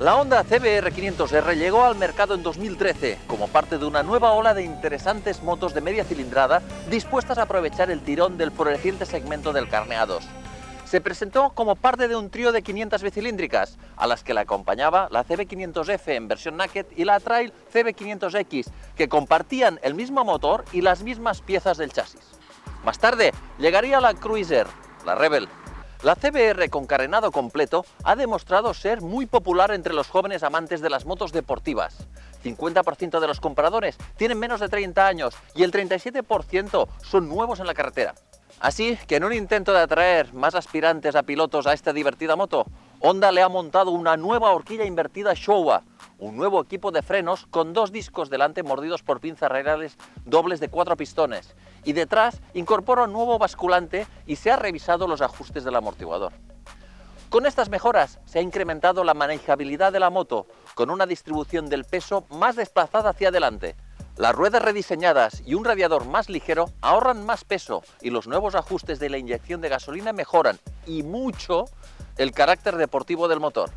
La Honda CBR 500R llegó al mercado en 2013 como parte de una nueva ola de interesantes motos de media cilindrada dispuestas a aprovechar el tirón del floreciente segmento del Carne A2. Se presentó como parte de un trío de 500 bicilíndricas, a las que la acompañaba la CB500F en versión naked y la Trail CB500X, que compartían el mismo motor y las mismas piezas del chasis. Más tarde llegaría la Cruiser, la Rebel. La CBR con carenado completo ha demostrado ser muy popular entre los jóvenes amantes de las motos deportivas. 50% de los compradores tienen menos de 30 años y el 37% son nuevos en la carretera. Así que en un intento de atraer más aspirantes a pilotos a esta divertida moto, Honda le ha montado una nueva horquilla invertida Showa, un nuevo equipo de frenos con dos discos delante mordidos por pinzas radiales dobles de 4 pistones, y detrás incorpora un nuevo basculante y se ha revisado los ajustes del amortiguador. Con estas mejoras se ha incrementado la manejabilidad de la moto, con una distribución del peso más desplazada hacia adelante. Las ruedas rediseñadas y un radiador más ligero ahorran más peso y los nuevos ajustes de la inyección de gasolina mejoran, y mucho, el carácter deportivo del motor.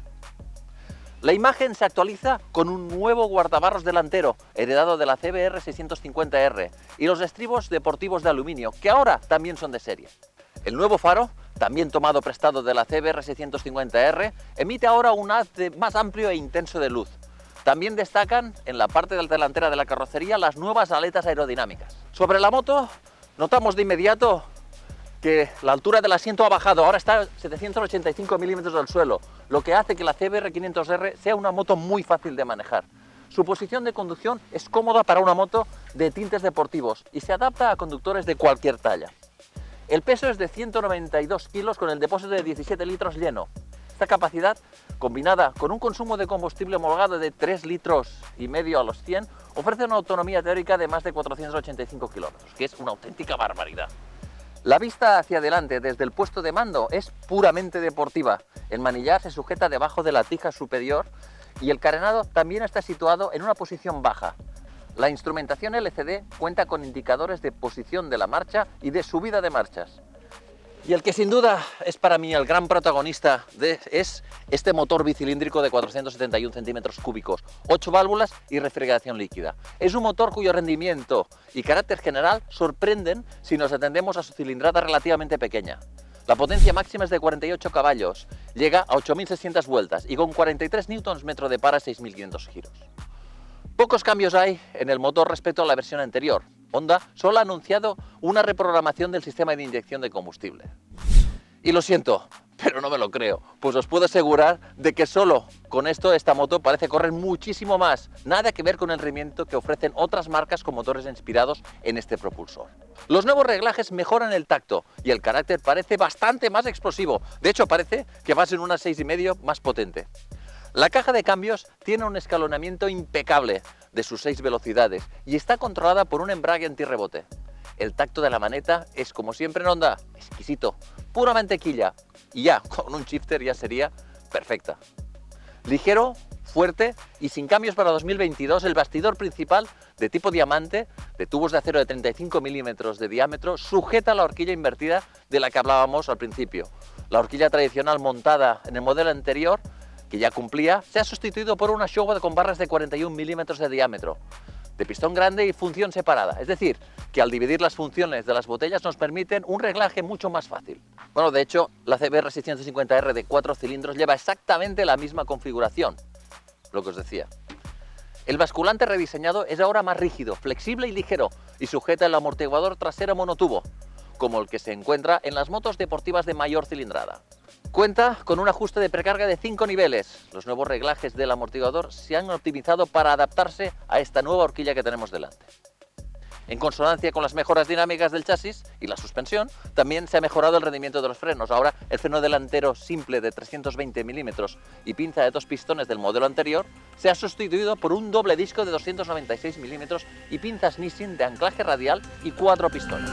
La imagen se actualiza con un nuevo guardabarros delantero, heredado de la CBR 650R, y los estribos deportivos de aluminio, que ahora también son de serie. El nuevo faro, también tomado prestado de la CBR 650R, emite ahora un haz más amplio e intenso de luz. También destacan en la parte delantera de la carrocería las nuevas aletas aerodinámicas. Sobre la moto, notamos de inmediato que la altura del asiento ha bajado, ahora está a 785 milímetros del suelo, lo que hace que la CBR 500R sea una moto muy fácil de manejar. Su posición de conducción es cómoda para una moto de tintes deportivos y se adapta a conductores de cualquier talla. El peso es de 192 kilos con el depósito de 17 litros lleno. Esta capacidad, combinada con un consumo de combustible homologado de 3,5 litros a los 100, ofrece una autonomía teórica de más de 485 kilómetros, que es una auténtica barbaridad. La vista hacia adelante desde el puesto de mando es puramente deportiva. El manillar se sujeta debajo de la tija superior y el carenado también está situado en una posición baja. La instrumentación LCD cuenta con indicadores de posición de la marcha y de subida de marchas. Y el que sin duda es para mí el gran protagonista es este motor bicilíndrico de 471 centímetros cúbicos, 8 válvulas y refrigeración líquida. Es un motor cuyo rendimiento y carácter general sorprenden si nos atendemos a su cilindrada relativamente pequeña. La potencia máxima es de 48 caballos, llega a 8.600 vueltas y con 43 Nm de par a 6.500 giros. Pocos cambios hay en el motor respecto a la versión anterior. Honda solo ha anunciado una reprogramación del sistema de inyección de combustible. Y lo siento, pero no me lo creo, pues os puedo asegurar de que solo con esto esta moto parece correr muchísimo más, nada que ver con el rendimiento que ofrecen otras marcas con motores inspirados en este propulsor. Los nuevos reglajes mejoran el tacto y el carácter parece bastante más explosivo, de hecho parece que va a ser una 6,5 más potente. La caja de cambios tiene un escalonamiento impecable de sus 6 velocidades y está controlada por un embrague antirrebote. El tacto de la maneta es, como siempre en Honda, exquisito, pura mantequilla, y ya, con un shifter ya sería perfecta. Ligero, fuerte y sin cambios para 2022, el bastidor principal de tipo diamante, de tubos de acero de 35 milímetros de diámetro, sujeta la horquilla invertida de la que hablábamos al principio. La horquilla tradicional montada en el modelo anterior, que ya cumplía, se ha sustituido por una Showa con barras de 41 milímetros de diámetro, de pistón grande y función separada, es decir, que al dividir las funciones de las botellas nos permiten un reglaje mucho más fácil. Bueno, de hecho, la CBR 650R de 4 cilindros lleva exactamente la misma configuración, lo que os decía. El basculante rediseñado es ahora más rígido, flexible y ligero, y sujeta el amortiguador trasero monotubo, como el que se encuentra en las motos deportivas de mayor cilindrada. Cuenta con un ajuste de precarga de 5 niveles. Los nuevos reglajes del amortiguador se han optimizado para adaptarse a esta nueva horquilla que tenemos delante. En consonancia con las mejoras dinámicas del chasis y la suspensión, también se ha mejorado el rendimiento de los frenos. Ahora el freno delantero simple de 320 milímetros y pinza de 2 pistones del modelo anterior se ha sustituido por un doble disco de 296 milímetros y pinzas Nissin de anclaje radial y 4 pistones.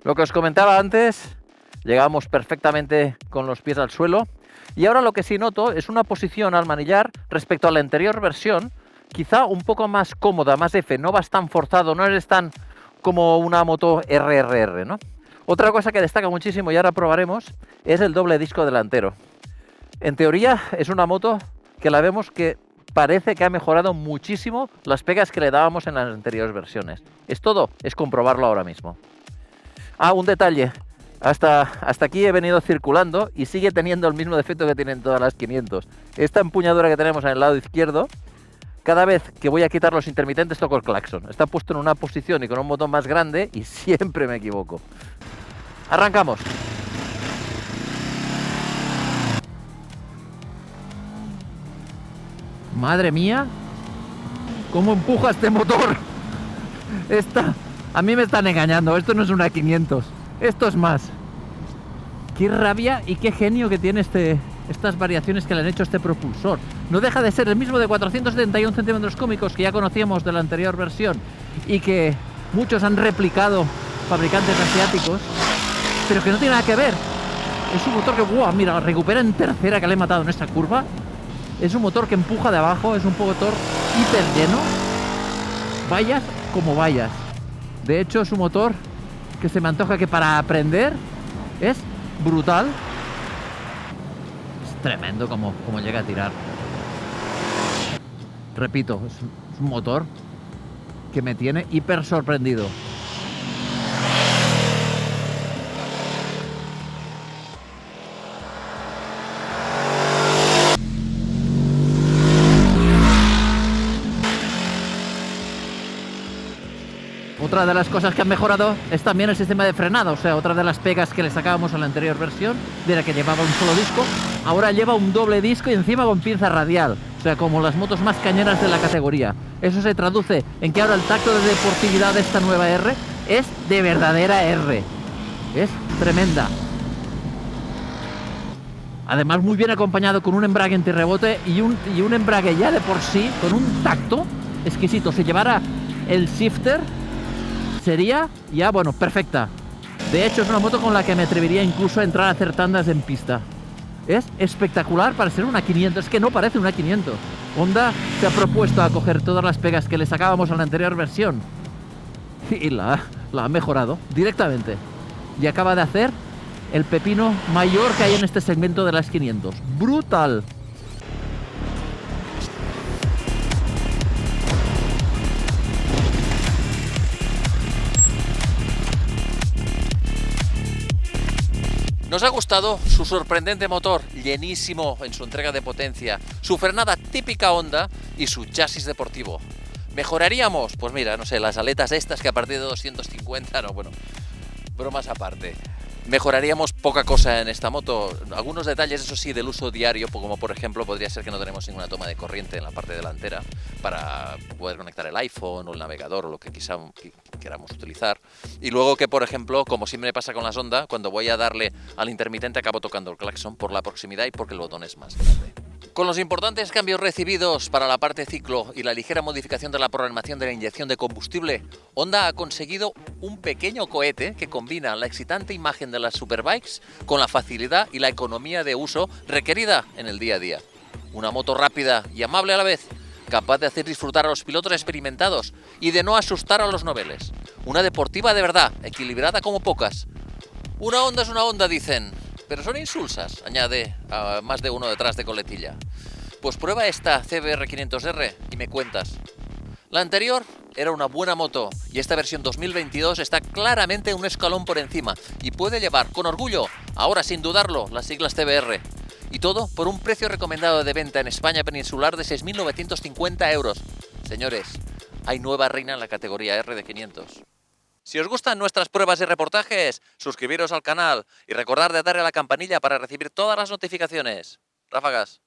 Lo que os comentaba antes Llegábamos perfectamente con los pies al suelo. Y ahora lo que sí noto es una posición al manillar respecto a la anterior versión, quizá un poco más cómoda, más F, no vas tan forzado, no eres tan como una moto RRR, ¿no? Otra cosa que destaca muchísimo y ahora probaremos es el doble disco delantero. En teoría es una moto que la vemos que parece que ha mejorado muchísimo las pegas que le dábamos en las anteriores versiones. Es todo, es comprobarlo ahora mismo. Ah, un detalle. Hasta aquí he venido circulando y sigue teniendo el mismo defecto que tienen todas las 500. Esta empuñadura que tenemos en el lado izquierdo, cada vez que voy a quitar los intermitentes toco el claxon. Está puesto en una posición y con un botón más grande y siempre me equivoco. Arrancamos. Madre mía, ¿cómo empuja este motor? A mí me están engañando, esto no es una 500, esto es más. Qué rabia y qué genio que tiene estas variaciones que le han hecho a este propulsor. No deja de ser el mismo de 471 centímetros cúbicos que ya conocíamos de la anterior versión y que muchos han replicado fabricantes asiáticos, pero que no tiene nada que ver. Es un motor que, wow, mira, recupera en tercera, que le he matado en esta curva. Es un motor que empuja de abajo, es un motor hiper lleno, vayas como vayas. De hecho, es un motor que se me antoja que para aprender es brutal. Es tremendo como llega a tirar. Repito, es un motor que me tiene hiper sorprendido. Otra de las cosas que han mejorado es también el sistema de frenado, o sea, otra de las pegas que le sacábamos a la anterior versión, de la que llevaba un solo disco, ahora lleva un doble disco y encima con pinza radial, o sea, como las motos más cañeras de la categoría. Eso se traduce en que ahora el tacto de deportividad de esta nueva R es de verdadera R. Es tremenda. Además, muy bien acompañado con un embrague antirrebote y un embrague ya de por sí, con un tacto exquisito. Si llevara el shifter, sería ya, bueno, perfecta. De hecho, es una moto con la que me atrevería incluso a entrar a hacer tandas en pista. Es espectacular para ser una 500, es que no parece una 500. Honda se ha propuesto a coger todas las pegas que le sacábamos a la anterior versión y la ha mejorado directamente. Y acaba de hacer el pepino mayor que hay en este segmento de las 500. ¡Brutal! Nos ha gustado su sorprendente motor, llenísimo en su entrega de potencia, su frenada típica Honda y su chasis deportivo. ¿Mejoraríamos? Pues mira, no sé, las aletas estas que a partir de 250, no, bueno, bromas aparte. Mejoraríamos poca cosa en esta moto, algunos detalles, eso sí, del uso diario, como por ejemplo podría ser que no tenemos ninguna toma de corriente en la parte delantera para poder conectar el iPhone o el navegador o lo que quizá queramos utilizar. Y luego que, por ejemplo, como siempre me pasa con las Honda, cuando voy a darle al intermitente acabo tocando el claxon por la proximidad y porque el botón es más grande. Con los importantes cambios recibidos para la parte ciclo y la ligera modificación de la programación de la inyección de combustible, Honda ha conseguido un pequeño cohete que combina la excitante imagen de las superbikes con la facilidad y la economía de uso requerida en el día a día. Una moto rápida y amable a la vez, capaz de hacer disfrutar a los pilotos experimentados y de no asustar a los noveles. Una deportiva de verdad, equilibrada como pocas. Una Honda es una Honda, dicen, pero son insulsas, añade a más de uno detrás de coletilla. Pues prueba esta CBR 500R y me cuentas. La anterior era una buena moto y esta versión 2022 está claramente un escalón por encima y puede llevar con orgullo, ahora sin dudarlo, las siglas CBR. Y todo por un precio recomendado de venta en España peninsular de 6.950 euros. Señores, hay nueva reina en la categoría R de 500. Si os gustan nuestras pruebas y reportajes, suscribiros al canal y recordad de darle a la campanilla para recibir todas las notificaciones. Ráfagas.